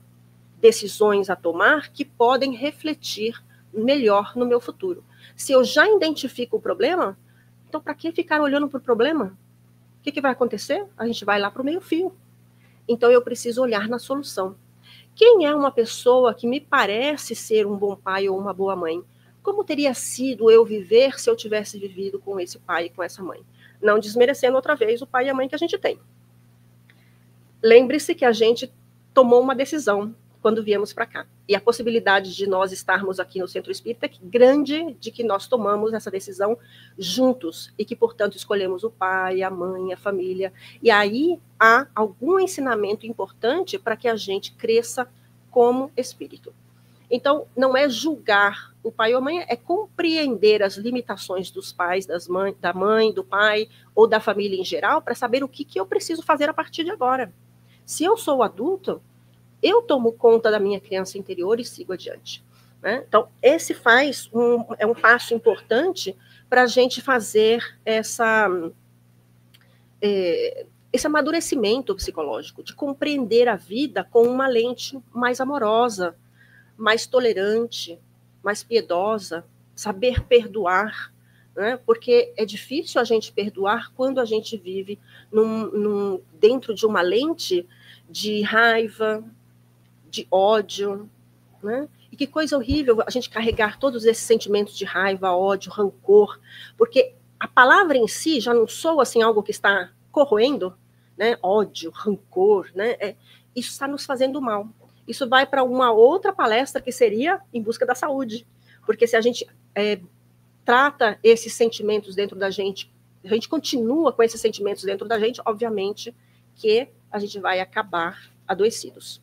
decisões a tomar que podem refletir melhor no meu futuro. Se eu já identifico o problema, então para que ficar olhando para o problema? O que vai acontecer? A gente vai lá para o meio-fio. Então eu preciso olhar na solução. Quem é uma pessoa que me parece ser um bom pai ou uma boa mãe? Como teria sido eu viver se eu tivesse vivido com esse pai e com essa mãe? Não desmerecendo outra vez o pai e a mãe que a gente tem. Lembre-se que a gente tomou uma decisão quando viemos para cá. E a possibilidade de nós estarmos aqui no Centro Espírita é grande, de que nós tomamos essa decisão juntos e que, portanto, escolhemos o pai, a mãe, a família. E aí há algum ensinamento importante para que a gente cresça como espírito. Então, não é julgar o pai ou a mãe, é compreender as limitações dos pais, da mãe, do pai ou da família em geral, para saber o que eu preciso fazer a partir de agora. Se eu sou adulto, eu tomo conta da minha criança interior e sigo adiante. Né? Então, esse é um passo importante para a gente fazer esse amadurecimento psicológico, de compreender a vida com uma lente mais amorosa, mais tolerante, mais piedosa, saber perdoar, né? Porque é difícil a gente perdoar quando a gente vive dentro de uma lente de raiva, de ódio, né? E que coisa horrível a gente carregar todos esses sentimentos de raiva, ódio, rancor, porque a palavra em si já não soa assim algo que está corroendo, né? Ódio, rancor, né? Isso está nos fazendo mal. Isso vai para uma outra palestra que seria em busca da saúde, porque se a gente trata esses sentimentos dentro da gente, a gente continua com esses sentimentos dentro da gente, obviamente que a gente vai acabar adoecidos.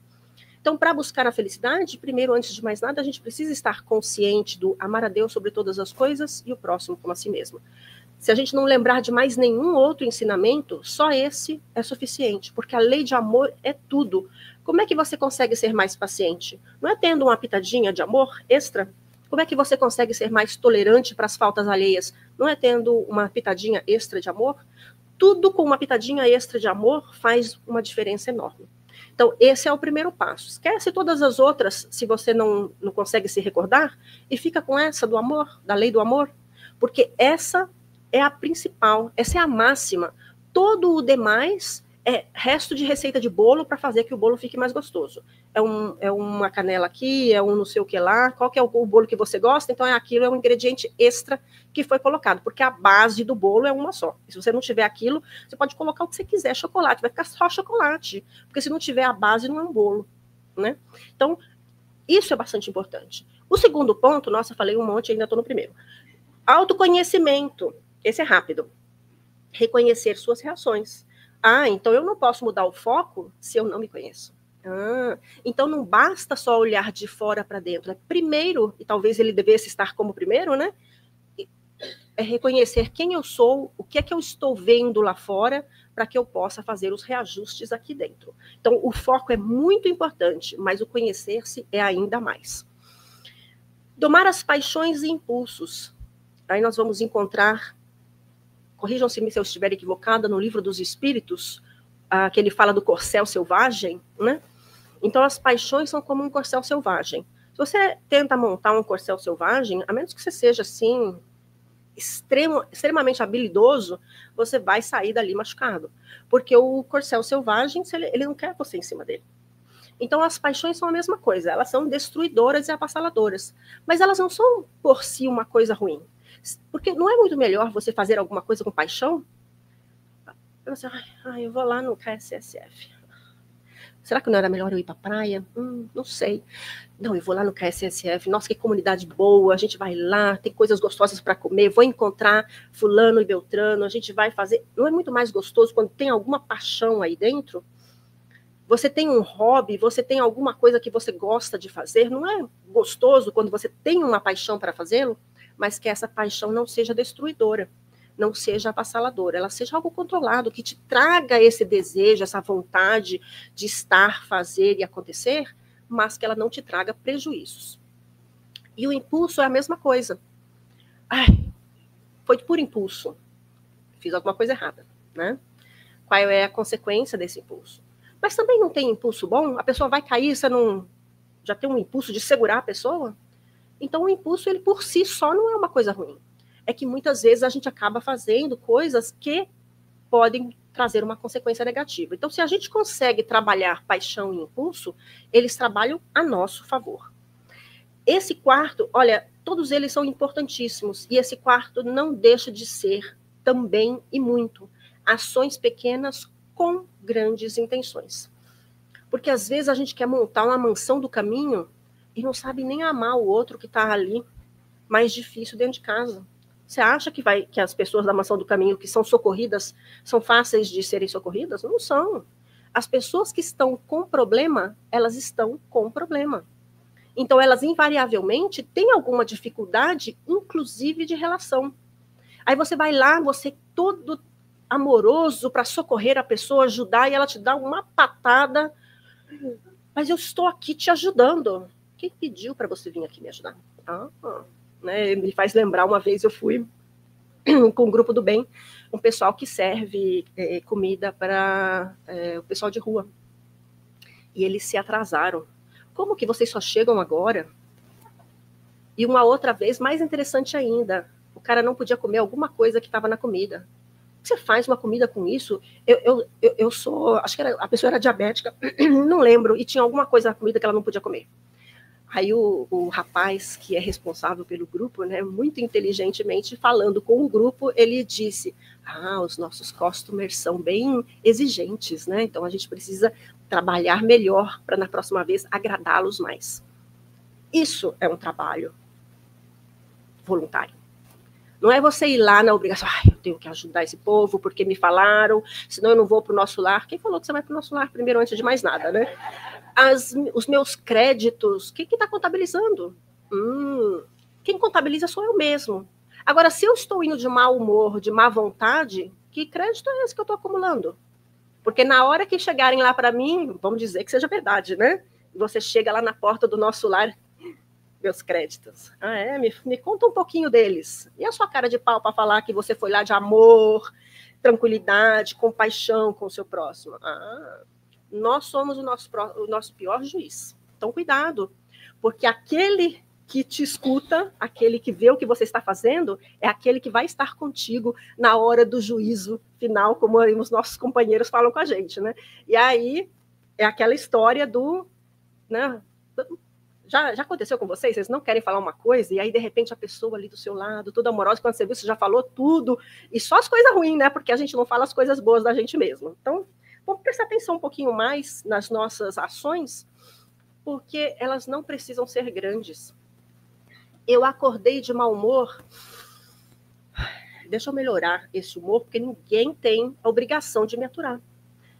Então, para buscar a felicidade, primeiro, antes de mais nada, a gente precisa estar consciente do amar a Deus sobre todas as coisas e o próximo como a si mesmo. Se a gente não lembrar de mais nenhum outro ensinamento, só esse é suficiente, porque a lei de amor é tudo. Como é que você consegue ser mais paciente? Não é tendo uma pitadinha de amor extra? Como é que você consegue ser mais tolerante para as faltas alheias? Não é tendo uma pitadinha extra de amor? Tudo com uma pitadinha extra de amor faz uma diferença enorme. Então, esse é o primeiro passo. Esquece todas as outras, se você não consegue se recordar, e fica com essa do amor, da lei do amor, porque essa é a principal, essa é a máxima. Todo o demais é resto de receita de bolo para fazer que o bolo fique mais gostoso. É uma canela aqui, é um não sei o que lá, qual que é o bolo que você gosta, então é um ingrediente extra que foi colocado, porque a base do bolo é uma só. E se você não tiver aquilo, você pode colocar o que você quiser, chocolate, vai ficar só chocolate, porque se não tiver a base, não é um bolo, né? Então, isso é bastante importante. O segundo ponto, nossa, falei um monte, ainda estou no primeiro. Autoconhecimento, esse é rápido. Reconhecer suas reações. Então eu não posso mudar o foco se eu não me conheço. Então não basta só olhar de fora para dentro. Primeiro, e talvez ele devesse estar como primeiro, né? É reconhecer quem eu sou, o que é que eu estou vendo lá fora, para que eu possa fazer os reajustes aqui dentro. Então o foco é muito importante, mas o conhecer-se é ainda mais. Domar as paixões e impulsos. Aí nós vamos encontrar, corrijam-se se eu estiver equivocada, no Livro dos Espíritos, que ele fala do corcel selvagem, né? Então, as paixões são como um corcel selvagem. Se você tenta montar um corcel selvagem, a menos que você seja, assim, extremamente habilidoso, você vai sair dali machucado. Porque o corcel selvagem, ele não quer você em cima dele. Então, as paixões são a mesma coisa. Elas são destruidoras e avassaladoras. Mas elas não são, por si, uma coisa ruim. Porque não é muito melhor você fazer alguma coisa com paixão? Eu vou lá no KSSF. Será que não era melhor eu ir para a praia? Não sei. Não, eu vou lá no KSSF. Nossa, que comunidade boa. A gente vai lá, tem coisas gostosas para comer. Vou encontrar fulano e beltrano. A gente vai fazer... Não é muito mais gostoso quando tem alguma paixão aí dentro? Você tem um hobby, você tem alguma coisa que você gosta de fazer. Não é gostoso quando você tem uma paixão para fazê-lo? Mas que essa paixão não seja destruidora, não seja avassaladora, ela seja algo controlado, que te traga esse desejo, essa vontade de estar, fazer e acontecer, mas que ela não te traga prejuízos. E o impulso é a mesma coisa. Foi por impulso. Fiz alguma coisa errada, né? Qual é a consequência desse impulso? Mas também não tem impulso bom? A pessoa vai cair, você não já tem um impulso de segurar a pessoa? Então, o impulso, ele por si só não é uma coisa ruim. É que muitas vezes a gente acaba fazendo coisas que podem trazer uma consequência negativa. Então, se a gente consegue trabalhar paixão e impulso, eles trabalham a nosso favor. Esse quarto, olha, todos eles são importantíssimos. E esse quarto não deixa de ser também e muito ações pequenas com grandes intenções. Porque às vezes a gente quer montar uma mansão do caminho e não sabe nem amar o outro que está ali, mais difícil dentro de casa. Você acha que as pessoas da Mansão do Caminho que são socorridas são fáceis de serem socorridas? Não são. As pessoas que estão com problema, elas estão com problema. Então, elas invariavelmente têm alguma dificuldade, inclusive de relação. Aí você vai lá, você todo amoroso para socorrer a pessoa, ajudar, e ela te dá uma patada. Mas eu estou aqui te ajudando. Quem pediu para você vir aqui me ajudar? Né? Me faz lembrar, uma vez eu fui com um grupo do bem, um pessoal que serve comida para o pessoal de rua. E eles se atrasaram. Como que vocês só chegam agora? E uma outra vez, mais interessante ainda, o cara não podia comer alguma coisa que estava na comida. Você faz uma comida com isso? Eu sou, acho que a pessoa era diabética, não lembro, e tinha alguma coisa na comida que ela não podia comer. Aí o rapaz que é responsável pelo grupo, né, muito inteligentemente falando com o grupo, ele disse: os nossos customers são bem exigentes, né? Então a gente precisa trabalhar melhor para na próxima vez agradá-los mais. Isso é um trabalho voluntário. Não é você ir lá na obrigação, eu tenho que ajudar esse povo porque me falaram, senão eu não vou para o nosso lar. Quem falou que você vai para o nosso lar primeiro, antes de mais nada, né? Os meus créditos, quem que está contabilizando? Quem contabiliza sou eu mesmo. Agora, se eu estou indo de mau humor, de má vontade, que crédito é esse que eu estou acumulando? Porque na hora que chegarem lá para mim, vamos dizer que seja verdade, né? Você chega lá na porta do nosso lar, meus créditos. Me conta um pouquinho deles. E a sua cara de pau para falar que você foi lá de amor, tranquilidade, compaixão com o seu próximo? Nós somos o nosso pior juiz. Então, cuidado, porque aquele que te escuta, aquele que vê o que você está fazendo, é aquele que vai estar contigo na hora do juízo final, como os nossos companheiros falam com a gente, né? E aí, é aquela história do... né? Já aconteceu com vocês? Vocês não querem falar uma coisa, e aí, de repente, a pessoa ali do seu lado, toda amorosa, quando você viu, você já falou tudo, e só as coisas ruins, né? Porque a gente não fala as coisas boas da gente mesmo. Então, vamos prestar atenção um pouquinho mais nas nossas ações, porque elas não precisam ser grandes. Eu acordei de mau humor, deixa eu melhorar esse humor, porque ninguém tem a obrigação de me aturar.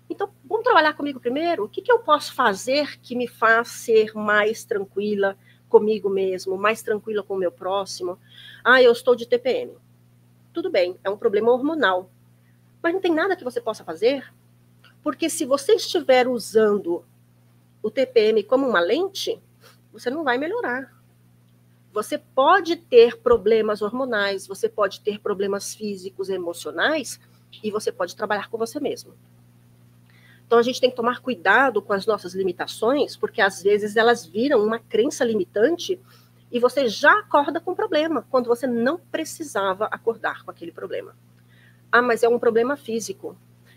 Então, vamos trabalhar comigo primeiro? O que eu posso fazer que me faz ser mais tranquila comigo mesmo, mais tranquila com o meu próximo? Eu estou de TPM. Tudo bem, é um problema hormonal. Mas não tem nada que você possa fazer, porque se você estiver usando o TPM como uma lente, você não vai melhorar. Você pode ter problemas hormonais, você pode ter problemas físicos, emocionais, e você pode trabalhar com você mesmo. Então, a gente tem que tomar cuidado com as nossas limitações, porque às vezes elas viram uma crença limitante e você já acorda com problema, quando você não precisava acordar com aquele problema. Mas é um problema físico.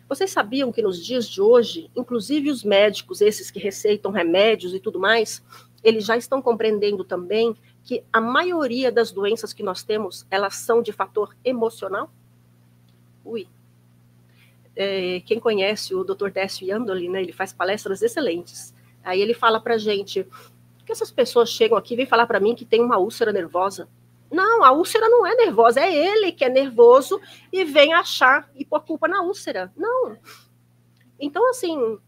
Vocês sabiam que nos dias de hoje, inclusive os médicos, esses que receitam remédios e tudo mais, eles já estão compreendendo também que a maioria das doenças que nós temos, elas são de fator emocional? Quem conhece o Dr. Décio Iandoli, né, ele faz palestras excelentes. Aí ele fala pra gente que essas pessoas chegam aqui e vêm falar para mim que tem uma úlcera nervosa. Não, a úlcera não é nervosa, é ele que é nervoso e vem achar e pôr culpa na úlcera. Não. Então, assim,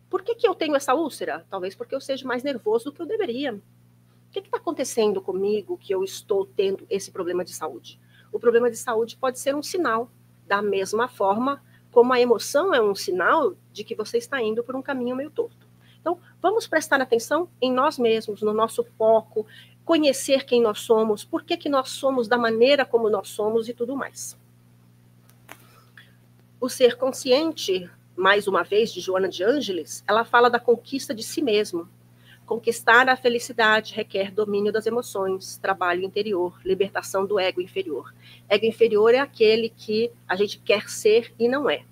por que eu tenho essa úlcera? Talvez porque eu seja mais nervoso do que eu deveria. O que está acontecendo comigo que eu estou tendo esse problema de saúde? O problema de saúde pode ser um sinal, da mesma forma como a emoção é um sinal de que você está indo por um caminho meio torto. Então, vamos prestar atenção em nós mesmos, no nosso foco, conhecer quem nós somos, por que nós somos da maneira como nós somos e tudo mais. O ser consciente, mais uma vez, de Joana de Ângeles, ela fala da conquista de si mesmo. Conquistar a felicidade requer domínio das emoções, trabalho interior, libertação do ego inferior. Ego inferior é aquele que a gente quer ser e não é.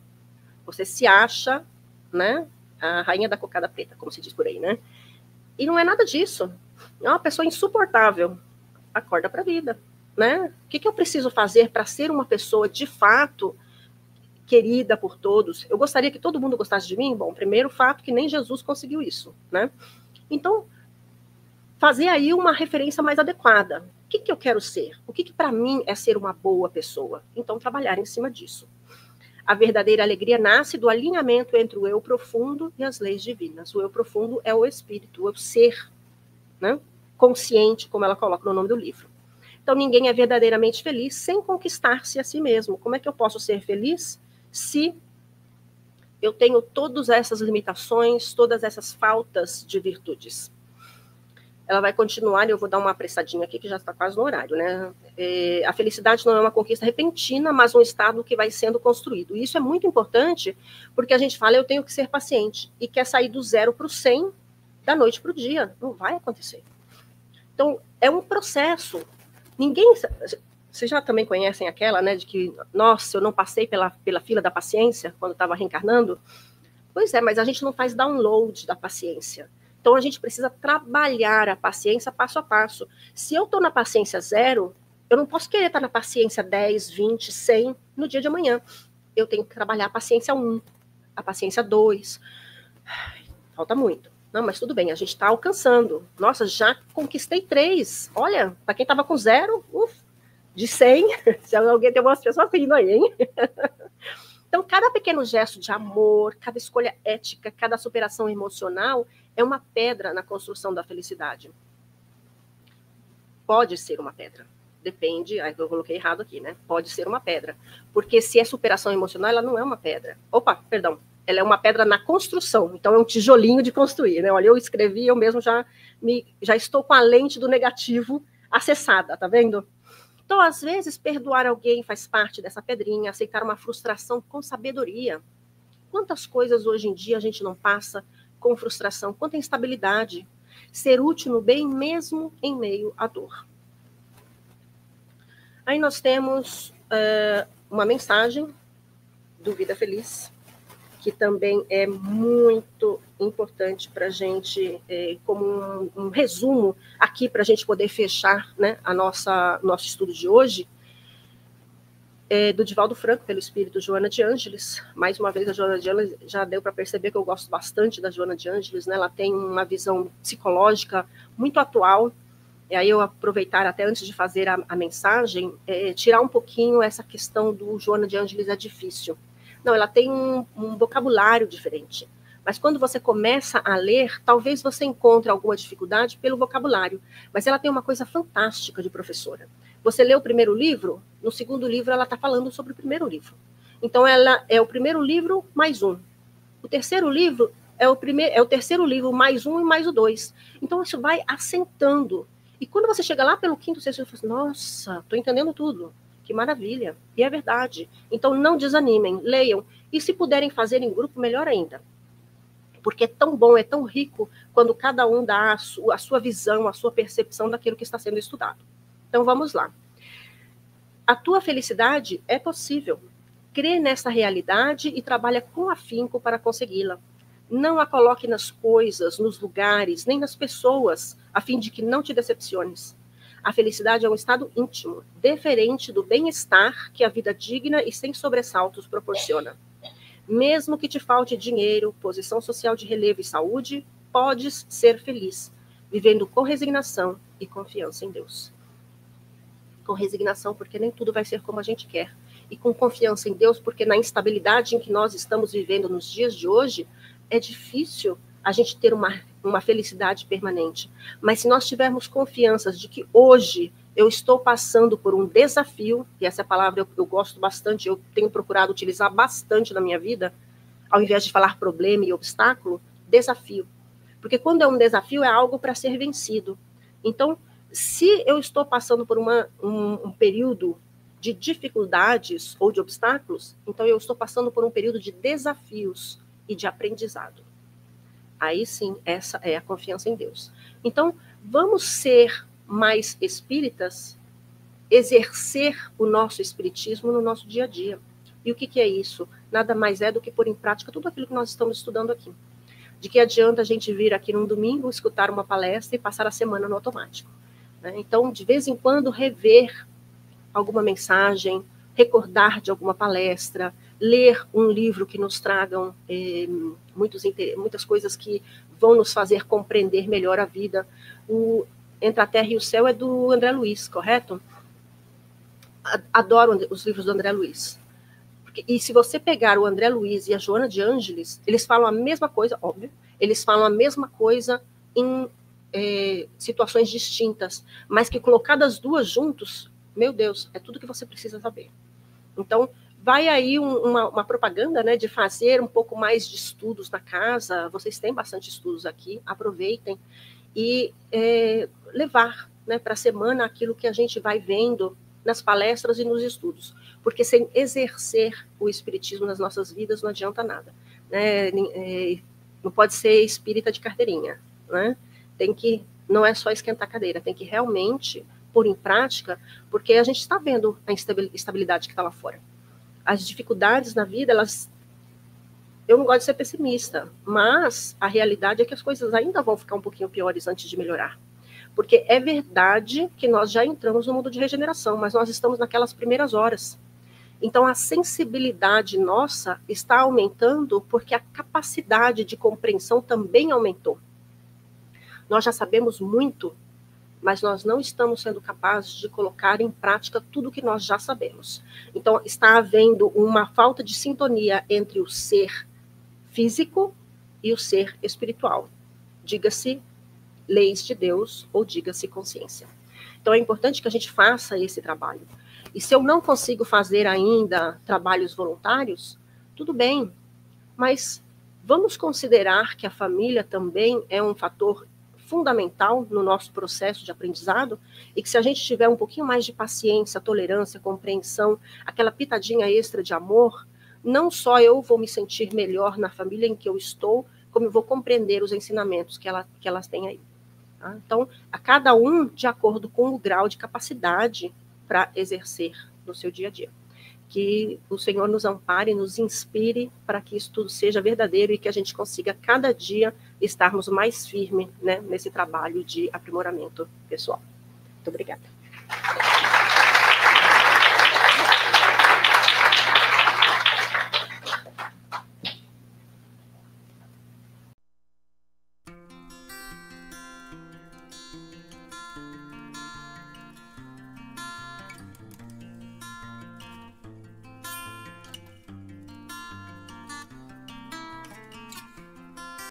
Você se acha, né, a rainha da cocada preta, como se diz por aí, né? E não é nada disso. É uma pessoa insuportável. Acorda para a vida, né? O que eu preciso fazer para ser uma pessoa de fato querida por todos? Eu gostaria que todo mundo gostasse de mim? Bom, primeiro fato que nem Jesus conseguiu isso, né? Então, fazer aí uma referência mais adequada. O que eu quero ser? O que para mim é ser uma boa pessoa? Então, trabalhar em cima disso. A verdadeira alegria nasce do alinhamento entre o eu profundo e as leis divinas. O eu profundo é o espírito, o ser, né? Consciente, como ela coloca no nome do livro. Então, ninguém é verdadeiramente feliz sem conquistar-se a si mesmo. Como é que eu posso ser feliz se eu tenho todas essas limitações, todas essas faltas de virtudes? Ela vai continuar, e eu vou dar uma apressadinha aqui, que já está quase no horário, né? A felicidade não é uma conquista repentina, mas um estado que vai sendo construído. E isso é muito importante, porque a gente fala, eu tenho que ser paciente, e quer sair do 0 para o 100 da noite para o dia. Não vai acontecer. Então, é um processo. Ninguém... Vocês já também conhecem aquela, né, de que, nossa, eu não passei pela fila da paciência, quando estava reencarnando? Pois é, mas a gente não faz download da paciência. Então, a gente precisa trabalhar a paciência passo a passo. Se eu estou na paciência 0, eu não posso querer estar na paciência 10, 20, 100 no dia de amanhã. Eu tenho que trabalhar a paciência 1, a paciência 2. Falta muito. Não, mas tudo bem, a gente está alcançando. Nossa, já conquistei 3. Olha, para quem estava com 0, de 100, se alguém tem umas pessoas rindo aí, hein? Então, cada pequeno gesto de amor, cada escolha ética, cada superação emocional é uma pedra na construção da felicidade. Pode ser uma pedra. Depende, aí eu coloquei errado aqui, né? Pode ser uma pedra. Porque se é superação emocional, ela não é uma pedra. Opa, perdão. Ela é uma pedra na construção. Então, é um tijolinho de construir, né? Olha, eu escrevi, eu mesmo já estou com a lente do negativo acessada, tá vendo? Então, às vezes, perdoar alguém faz parte dessa pedrinha, aceitar uma frustração com sabedoria. Quantas coisas hoje em dia a gente não passa com frustração, quanta instabilidade. Ser útil no bem mesmo em meio à dor. Aí nós temos uma mensagem do Vida Feliz, que também é muito importante para a gente, como um resumo aqui, para a gente poder fechar, né, nosso estudo de hoje, do Divaldo Franco, pelo espírito Joana de Ângeles. Mais uma vez, a Joana de Ângeles, já deu para perceber que eu gosto bastante da Joana de Ângeles, né? Ela tem uma visão psicológica muito atual. E aí eu aproveitar até antes de fazer a mensagem, tirar um pouquinho essa questão do Joana de Ângeles é difícil. Não, ela tem um vocabulário diferente. Mas quando você começa a ler, talvez você encontre alguma dificuldade pelo vocabulário. Mas ela tem uma coisa fantástica de professora. Você lê o primeiro livro, no segundo livro ela está falando sobre o primeiro livro. Então, ela é o primeiro livro mais 1. O terceiro livro é o terceiro livro mais 1 e mais o 2. Então, isso vai assentando. E quando você chega lá pelo quinto, sexto, você fala, nossa, estou entendendo tudo. Que maravilha. E é verdade. Então, não desanimem, leiam. E se puderem fazer em grupo, melhor ainda. Porque é tão bom, é tão rico, quando cada um dá a sua visão, a sua percepção daquilo que está sendo estudado. Então, vamos lá. A tua felicidade é possível. Crê nessa realidade e trabalha com afinco para consegui-la. Não a coloque nas coisas, nos lugares, nem nas pessoas, a fim de que não te decepciones. A felicidade é um estado íntimo, diferente do bem-estar que a vida digna e sem sobressaltos proporciona. Mesmo que te falte dinheiro, posição social de relevo e saúde, podes ser feliz, vivendo com resignação e confiança em Deus. Com resignação, porque nem tudo vai ser como a gente quer. E com confiança em Deus, porque na instabilidade em que nós estamos vivendo nos dias de hoje, é difícil a gente ter uma felicidade permanente. Mas se nós tivermos confianças de que hoje eu estou passando por um desafio, e essa palavra eu gosto bastante, eu tenho procurado utilizar bastante na minha vida, ao invés de falar problema e obstáculo, desafio. Porque quando é um desafio, é algo para ser vencido. Então, se eu estou passando por um período de dificuldades ou de obstáculos, então eu estou passando por um período de desafios e de aprendizado. Aí sim, essa é a confiança em Deus. Então, vamos ser mais espíritas, exercer o nosso espiritismo no nosso dia a dia. E o que é isso? Nada mais é do que pôr em prática tudo aquilo que nós estamos estudando aqui. De que adianta a gente vir aqui num domingo, escutar uma palestra e passar a semana no automático. Então, de vez em quando, rever alguma mensagem, recordar de alguma palestra, ler um livro que nos tragam muitas coisas que vão nos fazer compreender melhor a vida. O Entre a Terra e o Céu é do André Luiz, correto? Adoro os livros do André Luiz. E se você pegar o André Luiz e a Joana de Ângeles, eles falam a mesma coisa, óbvio, eles falam a mesma coisa em situações distintas, mas que colocadas duas juntos, meu Deus, é tudo que você precisa saber. Então, vai aí uma propaganda, né, de fazer um pouco mais de estudos na casa. Vocês têm bastante estudos aqui, aproveitem e levar, né, para a semana aquilo que a gente vai vendo nas palestras e nos estudos, porque sem exercer o espiritismo nas nossas vidas não adianta nada, né? Não pode ser espírita de carteirinha, né? Não é só esquentar a cadeira, tem que realmente pôr em prática, porque a gente está vendo a instabilidade que está lá fora. As dificuldades na vida, eu não gosto de ser pessimista, mas a realidade é que as coisas ainda vão ficar um pouquinho piores antes de melhorar. Porque é verdade que nós já entramos no mundo de regeneração, mas nós estamos naquelas primeiras horas. Então, a sensibilidade nossa está aumentando porque a capacidade de compreensão também aumentou. Nós já sabemos muito, mas nós não estamos sendo capazes de colocar em prática tudo que nós já sabemos. Então, está havendo uma falta de sintonia entre o ser físico e o ser espiritual. Diga-se leis de Deus ou diga-se consciência. Então, é importante que a gente faça esse trabalho. E se eu não consigo fazer ainda trabalhos voluntários, tudo bem, mas vamos considerar que a família também é um fator fundamental no nosso processo de aprendizado e que se a gente tiver um pouquinho mais de paciência, tolerância, compreensão, aquela pitadinha extra de amor, não só eu vou me sentir melhor na família em que eu estou, como eu vou compreender os ensinamentos que elas têm aí. Tá? Então, a cada um de acordo com o grau de capacidade para exercer no seu dia a dia. Que o Senhor nos ampare e nos inspire para que isso tudo seja verdadeiro e que a gente consiga cada dia estarmos mais firmes, né, nesse trabalho de aprimoramento pessoal. Muito obrigada.